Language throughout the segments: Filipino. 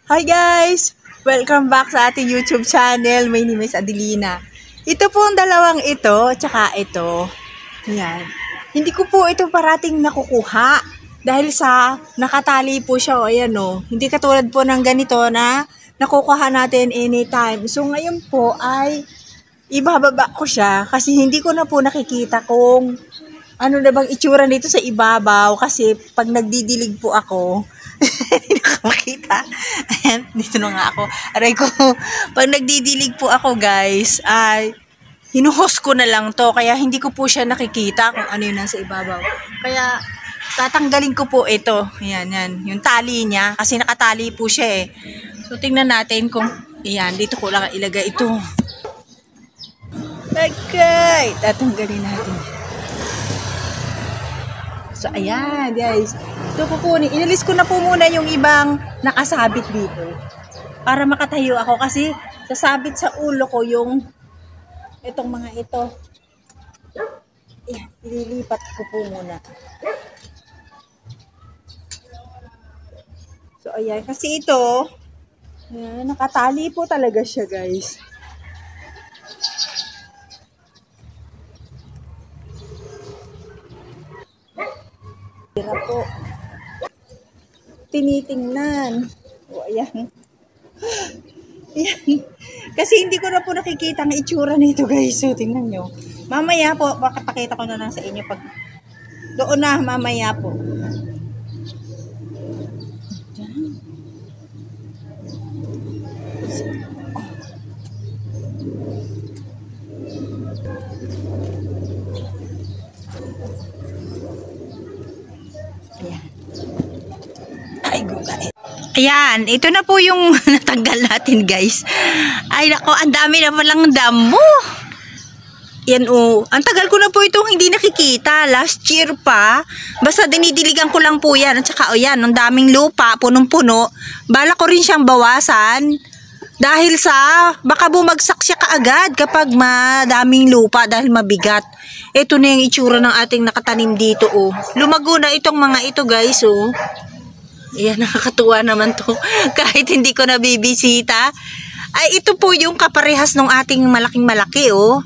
Hi guys! Welcome back sa ating YouTube channel. My name is Adelina. Ito po ang dalawang ito, tsaka ito. Yan. Hindi ko po ito parating nakukuha. Dahil sa nakatali po siya. O ayan o. Hindi katulad po ng ganito na nakukuha natin anytime. So ngayon po ay ibababa ko siya. Kasi hindi ko na po nakikita kung ano na bang itsura nito sa ibabaw. Kasi pag nagdidilig po ako, hindi ko makita. Ayan, dito na nga ako. Aray ko, pag nagdidilig po ako guys, ay hinuhos ko na lang to. Kaya hindi ko po siya nakikita kung ano yun nasa ibabaw. Kaya tatanggalin ko po ito. Ayan, yan. Yung tali niya. Kasi nakatali po siya eh. So tingnan natin kung, ayan, dito ko lang ilagay ito. Okay, tatanggalin natin. So, ayan, guys. Ito kukunin. Inalis ko na po muna yung ibang nakasabit dito. Para makatayo ako. Kasi, sasabit sa ulo ko yung itong mga ito. Ayan, ililipat ko po muna. So, ayan. Kasi ito, ayan, nakatali po talaga siya, guys. Hirap po. Tinitingnan. O, ayan. Ayan. Kasi hindi ko na po nakikita ang itsura nito, guys. So, tingnan nyo. Mamaya po, pakita ko na lang sa inyo pag doon na, mamaya po. Ayan, ito na po yung natanggal natin guys. Ay nako, ang dami na palang damo. Yan o, ang tagal ko na po itong hindi nakikita. Last year pa. Basta dinidiligan ko lang po yan. At saka o yan, ang daming lupa, punong-puno. Bala ko rin siyang bawasan. Dahil sa, baka bumagsak siya kaagad kapag madaming lupa dahil mabigat. Ito na yung itsura ng ating nakatanim dito o. Lumago na itong mga ito guys o. Ayan, nakakatuwa naman to. Kahit hindi ko nabibisita. Ay, ito po yung kaparehas ng ating malaking malaki, oh.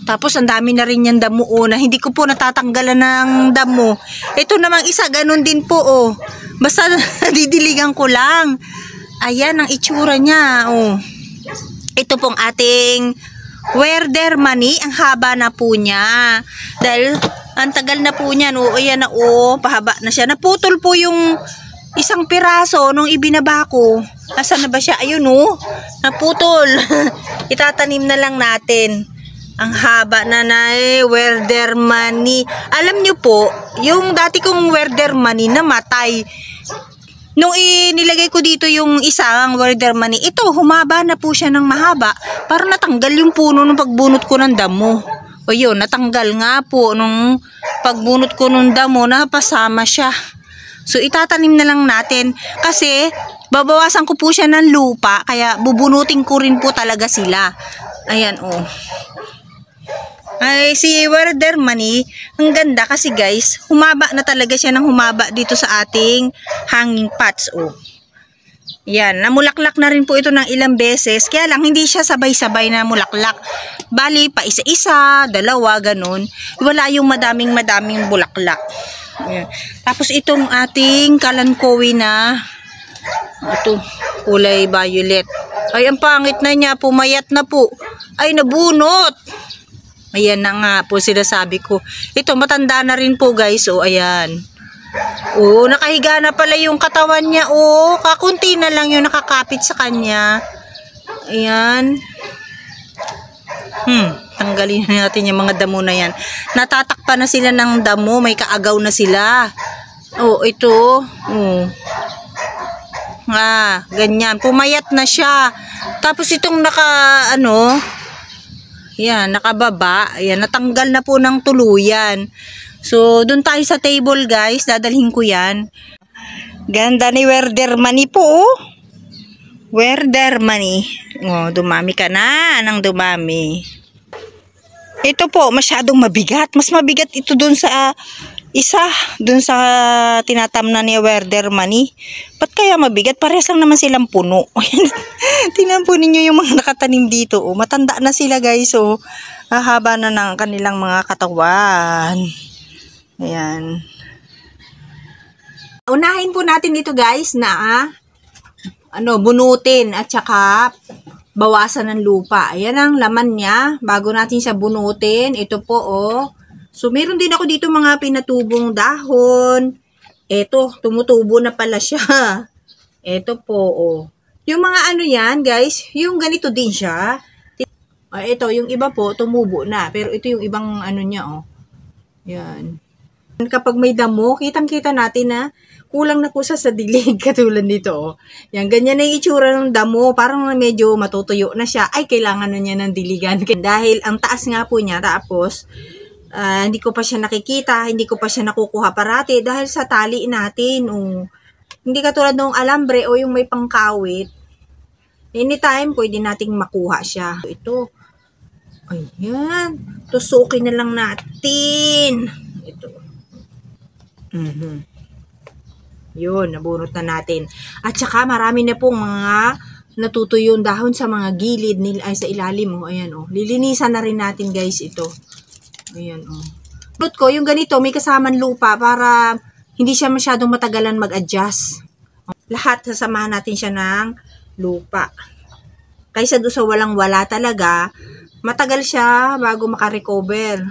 Tapos, ang dami na rin yung damo, oh, na hindi ko po natatanggalan ng damo. Ito namang isa, ganun din po, oh. Basta, didiligan ko lang. Ayan, ang itsura niya, oh. Ito pong ating werder mani. Ang haba na po niya. Dahil, ang tagal na po niyan. O, ayan na, o, pahaba na siya. Naputol po yung isang piraso nung ibinaba ko. Asan na ba siya? Ayun, o. Naputol. Itatanim na lang natin. Ang haba na werder mani. Alam nyo po, yung dati kong werder mani namatay. Nung inilagay ko dito yung isang werder mani, ito, humaba na po siya ng mahaba. Para natanggal yung puno nung pagbunot ko ng damo. O yun, natanggal nga po nung pagbunot ko nung damo, napasama siya. So, itatanim na lang natin. Kasi, babawasan ko po siya ng lupa, kaya bubunutin ko rin po talaga sila. Ayan, oh. Ay, si werder mani, ang ganda kasi guys, humaba na talaga siya ng humaba dito sa ating hanging pots, oh. Yan, namulaklak na rin po ito ng ilang beses. Kaya lang, hindi siya sabay-sabay na mulaklak. Bali, pa isa-isa, dalawa, ganun. Wala yung madaming bulaklak. Yan. Tapos, itong ating kalankowi na, ito, kulay violet. Ay, ang pangit na niya, pumayat na po. Ay, nabunot. Ayan na nga po, sinasabi ko. Ito, matanda na rin po, guys. O, ayan. Oh, nakahiga na pala yung katawan niya. Oh, kakunti na lang yung nakakapit sa kanya. Ayan. Tanggalin natin yung mga damo na yan. Natatakpan na sila ng damo. May kaagaw na sila. Oh, ito. Oh. Ganyan. Pumayat na siya. Tapos itong yan, nakababa. Ayan, natanggal na po ng tuluyan. So, dun tayo sa table guys. Dadalhin ko yan. Ganda ni werder mani po. Oh. Werder mani. Oh, dumami ka na. Nang dumami. Ito po, masyadong mabigat. Mas mabigat ito dun sa Isa dun sa tinatamnan ni Werderman eh. Ba't kaya mabigat? Parehas lang naman silang puno. Tingnan po ninyo yung mga nakatanim dito. Oh. Matanda na sila guys. Oh. Hahaba na ng kanilang mga katawan. Ayan. Unahin po natin dito guys na bunutin at saka bawasan ng lupa. Ayan ang laman niya. Bago natin siya bunutin. Ito po oh. So, meron din ako dito mga pinatubong dahon. Eto, tumutubo na pala siya. Eto po, oh. Yung mga yan, guys, yung ganito din siya. Ito, yung iba po, tumubo na. Pero ito yung ibang niya, oh. Yan. Kapag may damo, kitang-kita natin na kulang na po sa dilig. Katulad dito, oh. Yan, ganyan na yung itsura ng damo. Parang medyo matutuyo na siya. Ay, kailangan na niya ng diligan. Dahil ang taas nga po niya, tapos hindi ko pa siya nakikita, hindi ko pa siya nakukuha parati dahil sa tali natin. Hindi katulad ng alambre o yung may pangkawit. Anytime, pwede nating makuha siya. Ito. Ayan. Tusukin na lang natin. Ito. Yun, nabunot na natin. At saka marami na pong mga natutuyo yung dahon sa mga gilid ay sa ilalim. Ayan, lilinisan na rin natin guys ito. Ayan, Put ko, yung ganito, may kasamang lupa para hindi siya masyadong matagalan mag-adjust. Lahat, sasamahan natin siya ng lupa. Kaysa doon sa walang-wala talaga, matagal siya bago makarecover.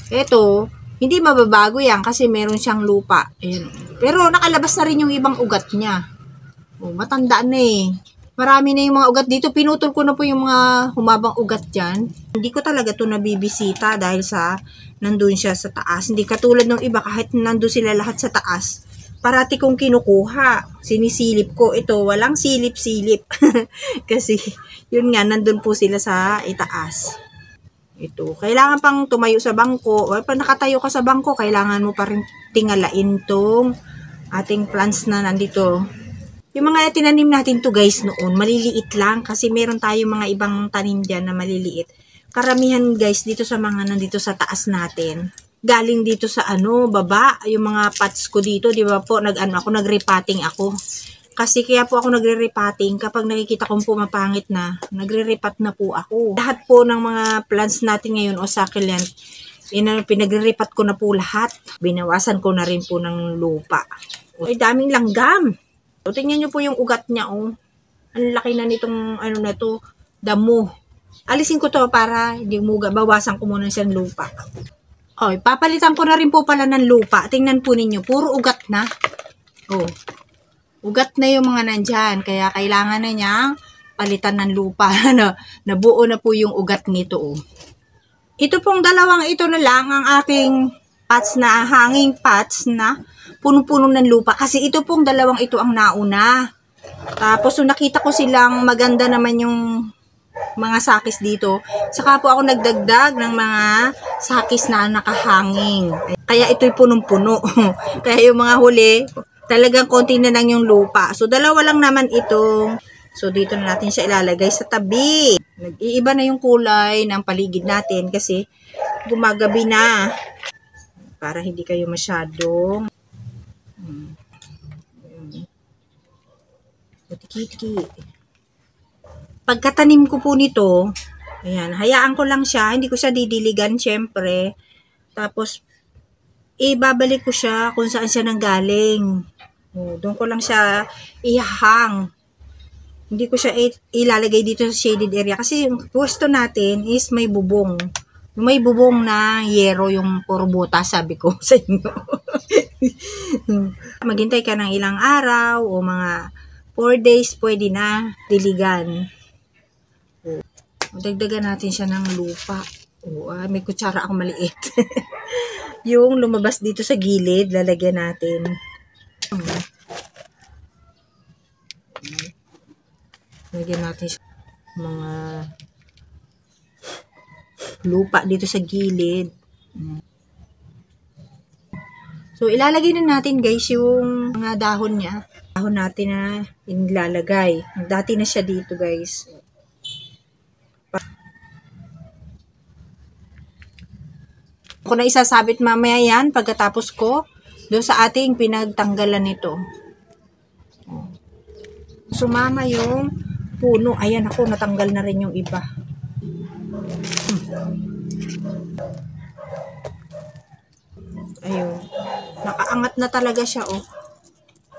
Ito, hindi mababago yan kasi meron siyang lupa. Ayan. Pero nakalabas na rin yung ibang ugat niya. Matanda na eh. Marami na yung mga ugat dito. Pinutol ko na po yung mga humabang ugat dyan. Hindi ko talaga ito nabibisita dahil sa nandun siya sa taas. Hindi katulad ng iba kahit nandun sila lahat sa taas. Parati kong kinukuha. Sinisilip ko. Ito, walang silip-silip. Kasi yun nga, nandun po sila sa itaas. Ito, kailangan pang tumayo sa bangko. Pag nakatayo ka sa bangko, kailangan mo pa rin tingalain tong ating plants na nandito. Yung mga tinanim natin to guys noon, maliliit lang kasi meron tayong mga ibang tanim dyan na maliliit. Karamihan guys dito sa mga nandito sa taas natin. Galing dito sa baba, yung mga pots ko dito, di ba po, nagre-repotting ako. Kasi kaya po ako nagre-repotting kapag nakikita kong pumapangit na, nagre-repot na po ako. Lahat po ng mga plants natin ngayon o succulent, pinagre-repot ko na po lahat. Binawasan ko na rin po ng lupa. Ay, daming langgam. So, tingnan nyo po yung ugat niya, Ang laki na nitong, na to, damo. Alisin ko to para hindi muga. Bawasan ko muna siyang lupa. Papalitan ko na rin po pala ng lupa. Tingnan po ninyo, puro ugat na. Ugat na yung mga nandyan. Kaya kailangan na niyang palitan ng lupa. Nabuo na po yung ugat nito, Ito pong dalawang ito na lang ang aking pots na, hanging pots na punong-puno ng lupa. Kasi ito pong dalawang ito ang nauna. Tapos, nakita ko silang maganda naman yung mga sakis dito. Saka po ako nagdagdag ng mga sakis na nakahanging. Kaya ito'y punong-puno. Kaya yung mga huli, talagang konti na lang yung lupa. So, dalawa lang naman ito. So, dito na natin siya ilalagay sa tabi. Nag-iiba na yung kulay ng paligid natin kasi gumagabi na. Para hindi kayo masyadong tiki-tiki. Pagkatanim ko po nito, ayan, hayaan ko lang siya, hindi ko siya didiligan syempre. Tapos ibabalik ko siya kung saan siya nanggaling. Doon ko lang siya ihahang. Hindi ko siya ilalagay dito sa shaded area kasi yung pwesto natin is may bubong. May bubong na yero yung puro butas, sabi ko sa inyo. Maghintay ka ng ilang araw o mga 4 days, pwede na diligan. Dagdagan natin siya ng lupa. May kutsara akong maliit. Yung lumabas dito sa gilid, lalagyan natin. Lagyan natin siya mga lupa dito sa gilid. So, ilalagay na natin guys yung mga dahon niya. Dahon natin na inilalagay. Dati na siya dito guys. Ako na isasabit mamaya yan pagkatapos ko doon sa ating pinagtanggalan nito. Sumama yung puno. Ayan ako, natanggal na rin yung iba. Ayun. Nakaangat na talaga siya, oh.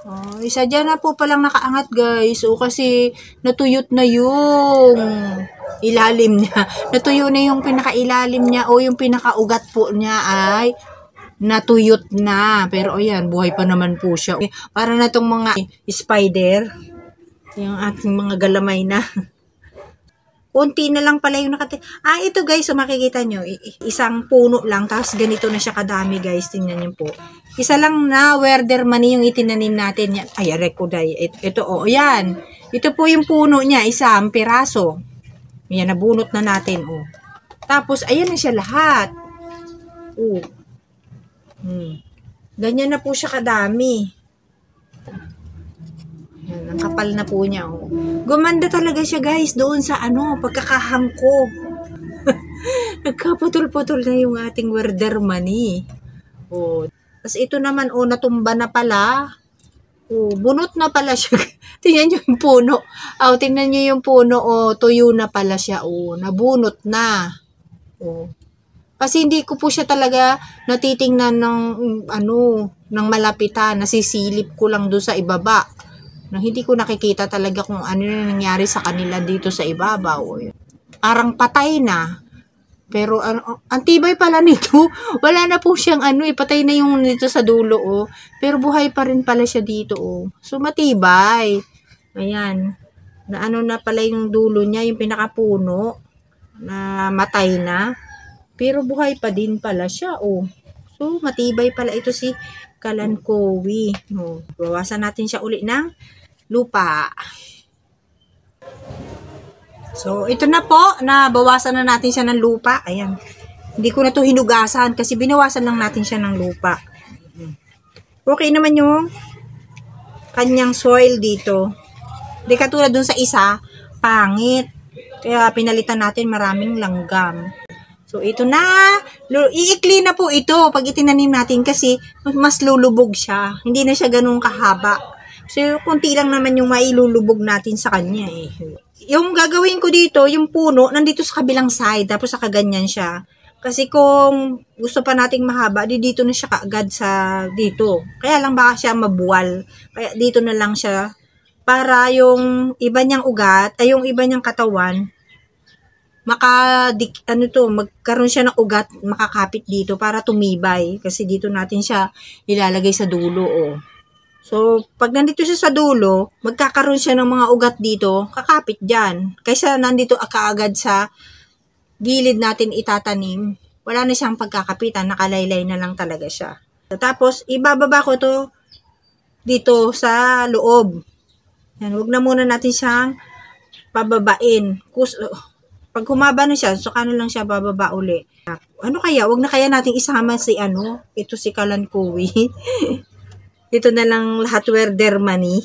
Oh, isa dyan na po palang nakaangat, guys. O, kasi natuyot na yung ilalim niya. Natuyo na yung pinakailalim niya o yung pinakaugat po niya ay natuyot na. Pero ayan, buhay pa naman po siya. Para na tong mga spider. Yung ating mga galamay na. Kunti na lang pala yung ito guys, so makikita nyo, isang puno lang, tapos ganito na siya kadami guys, tingnan nyo po. Isa lang na werder mani yung itinanim natin. Yan. Ay, rekoday. Ito, oh, yan. Ito po yung puno niya, isang piraso. Yan, nabunot na natin, oh. Tapos, ayan na siya lahat. Oh. Ganyan na po siya kadami. Yan, ang kapal na po niya, oh. Gumanda talaga siya, guys, doon sa, pagkakahang ko. Nagkaputol-putol na yung ating werder mani. Oh. Tapos ito naman, oh, natumba na pala. Oh, bunot na pala siya. Tingnan nyo yung puno. Oh, tingnan nyo yung puno, oh, tuyo na pala siya, oh, nabunot na. Oh. Kasi hindi ko po siya talaga natitingnan ng malapitan. Nasisilip ko lang doon sa ibaba. Nang hindi ko nakikita talaga kung ano na nangyari sa kanila dito sa ibabaw. Arang patay na. Pero ang tibay pala nito. Wala na po siyang patay na yung dito sa dulo, oh. Pero buhay pa rin pala siya dito, oh. So matibay. Ayan. Na pala yung dulo niya, yung pinakapuno na matay na. Pero buhay pa din pala siya, oh. So matibay pala ito si Kalanchoe. Oh. Bawasan natin siya uli ng lupa. So, ito na po, nabawasan na natin siya ng lupa. Ayan. Hindi ko na to hinugasan kasi binawasan lang natin siya ng lupa. Okay naman yung kanyang soil dito. Hindi katulad dun sa isa, pangit. Kaya pinalitan natin maraming langgam. So, ito na. Iikli na po ito pag itinanim natin kasi mas lulubog siya. Hindi na siya ganun kahaba. So, kunti lang naman yung mailulubog natin sa kanya, eh. Yung gagawin ko dito, yung puno, nandito sa kabilang side, tapos sa kaganyan siya. Kasi kung gusto pa nating mahaba, dito na siya kaagad sa dito. Kaya lang baka siya mabuwal. Kaya dito na lang siya. Para yung iba niyang ugat, ay yung iba niyang katawan, magkaroon siya ng ugat, makakapit dito para tumibay. Kasi dito natin siya ilalagay sa dulo, oh. So, pag nandito siya sa dulo, magkakaroon siya ng mga ugat dito, kakapit dyan. Kaysa nandito kaagad sa gilid natin itatanim, wala na siyang pagkakapitan, nakalaylay na lang talaga siya. So, tapos, ibababa ko to dito sa loob. Yan, huwag na muna natin siyang pababain. Pag humaba na siya, so kano lang siya bababa uli. Huwag na kaya natin isama si ito si Kalanchoe. Dito na lang lahat werder mani.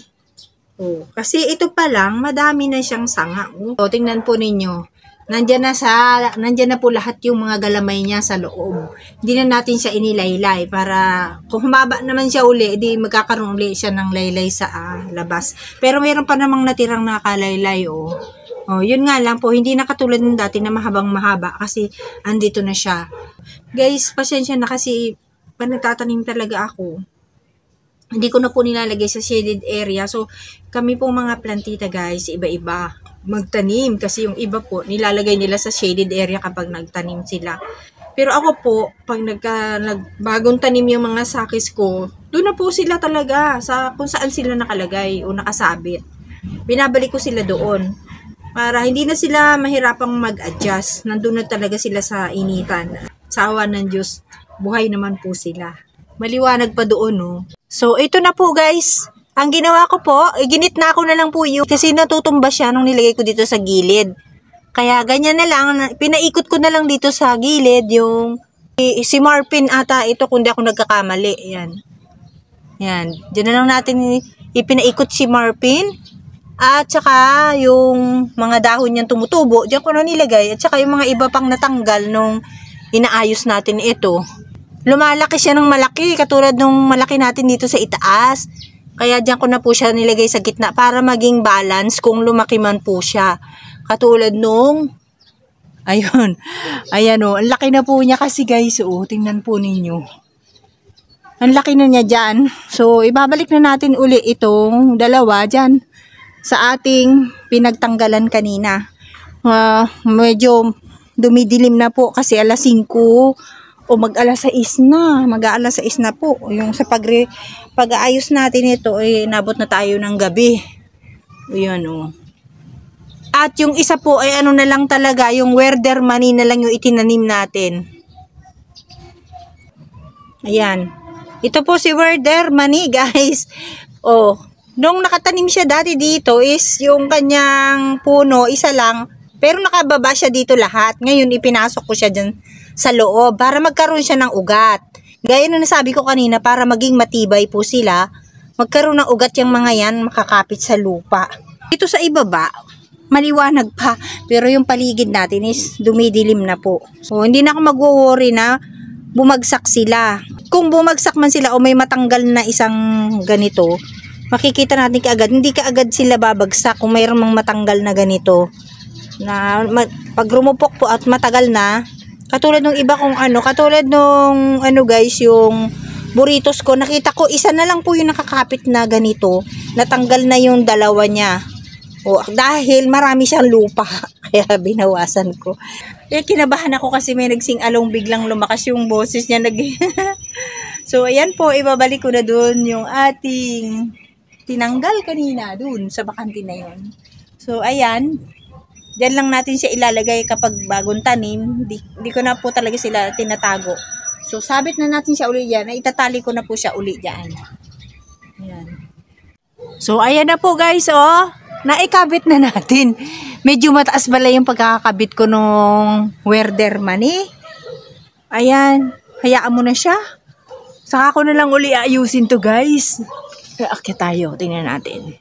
Oh, kasi ito pa lang, madami na siyang sanga. Oh, tingnan po ninyo. Nandiyan na po lahat yung mga galamay niya sa loob. Hindi na natin siya inilaylay para kung humaba naman siya uli, edi magkakaroon uli siya ng laylay sa labas. Pero mayroon pa namang natirang nakalaylay, oh. Oh, yun nga lang po, hindi na katulad ng dati na mahabang mahaba kasi andito na siya. Guys, pasensya na kasi pag nagtatanim talaga ako, hindi ko na po nilalagay sa shaded area. So, kami po mga plantita guys, iba-iba magtanim. Kasi yung iba po, nilalagay nila sa shaded area kapag nagtanim sila. Pero ako po, pag bagong tanim yung mga sakis ko, doon na po sila talaga sa kung saan sila nakalagay o nakasabit. Binabalik ko sila doon. Para hindi na sila mahirapang mag-adjust. Nandun na talaga sila sa initan. Sa awa ng Diyos, buhay naman po sila. Maliwanag pa doon, no? So, ito na po guys. Ang ginawa ko po, ginitna ko na lang po yung kasi natutumba siya nung nilagay ko dito sa gilid. Kaya ganyan na lang, pinaikot ko na lang dito sa gilid yung si Marpin ata ito kung di ako nagkakamali. Yan. Yan. Diyan na lang natin ipinaikot si Marpin. At saka yung mga dahon niyang tumutubo, diyan ko na nilagay. At saka yung mga iba pang natanggal nung inaayos natin ito. Lumalaki siya ng malaki, katulad nung malaki natin dito sa itaas. Kaya diyan ko na po siya nilagay sa gitna para maging balance kung lumaki man po siya. Katulad nung, ayun, ayan o, ang laki na po niya kasi guys, tingnan po ninyo. Ang laki na niya dyan. So, ibabalik na natin uli itong dalawa dyan sa ating pinagtanggalan kanina. Medyo dumidilim na po kasi alas 5 o mag-alas 6 na. Mag-alas 6 na po. Yung sa pag-aayos natin ito, nabot na tayo ng gabi. Ayan o. At yung isa po ay ano na lang talaga, yung werder mani na lang yung itinanim natin. Ayan. Ito po si werder mani guys. Nung nakatanim siya dati dito is yung kanyang puno, isa lang. Pero nakababa siya dito lahat. Ngayon ipinasok ko siya dyan sa loob para magkaroon siya ng ugat. Gaya na nasabi ko kanina, para maging matibay po sila, magkaroon ng ugat yung mga yan, makakapit sa lupa. Dito sa ibaba, maliwanag pa. Pero yung paligid natin is dumidilim na po. So hindi na ako mag-worry na bumagsak sila. Kung bumagsak man sila o may matanggal na isang ganito, makikita natin kaagad. Hindi kaagad sila babagsak kung mayroong matanggal na ganito. Na pag rumupok po at matagal na, katulad nung iba kong katulad nung guys, yung burritos ko, nakita ko isa na lang po yung nakakapit na ganito, natanggal na yung dalawa niya. Dahil marami siyang lupa, kaya binawasan ko. Kinabahan ako kasi may nagsing along, biglang lumakas yung boses niya. So ayan po, ibabalik ko na dun yung ating tinanggal kanina dun sa bakante na yun. So ayan, diyan lang natin siya ilalagay kapag bagong tanim. Di ko na po talaga sila tinatago. So, sabit na natin siya uli dyan. Itatali ko na po siya uli dyan. Ayan. So, ayan na po guys, naikabit na natin. Medyo mataas bala yung pagkakabit ko nung werder mani. Ayan. Hayaan mo na siya. Saka ko na lang uli ayusin to guys. Akyat tayo. Tingnan natin.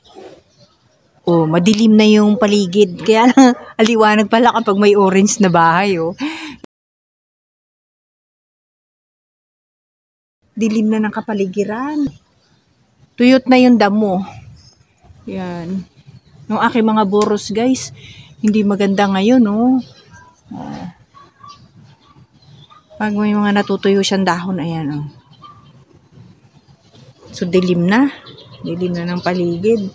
Madilim na yung paligid. Kaya lang, aliwanag pala kapag may orange na bahay, Dilim na ng kapaligiran. Tuyot na yung damo. Yan. Yung aking mga boros, guys, hindi maganda ngayon, Pag may mga natutuyo siyang dahon, ayan, So, dilim na. Dilim na ng paligid.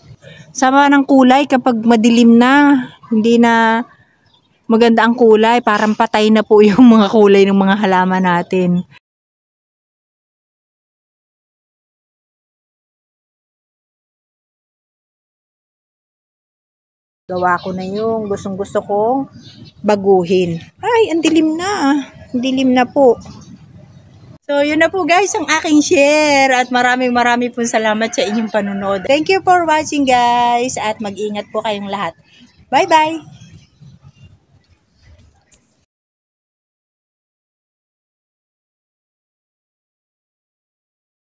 Sama ng kulay kapag madilim na, hindi na maganda ang kulay, parang patay na po yung mga kulay ng mga halaman natin. Gawa ko na yung gustong-gusto kong baguhin. Ay, ang dilim na. Ang dilim na po. So, yun na po guys ang aking share at maraming pong salamat sa inyong panunod. Thank you for watching guys at mag-ingat po kayong lahat. Bye-bye!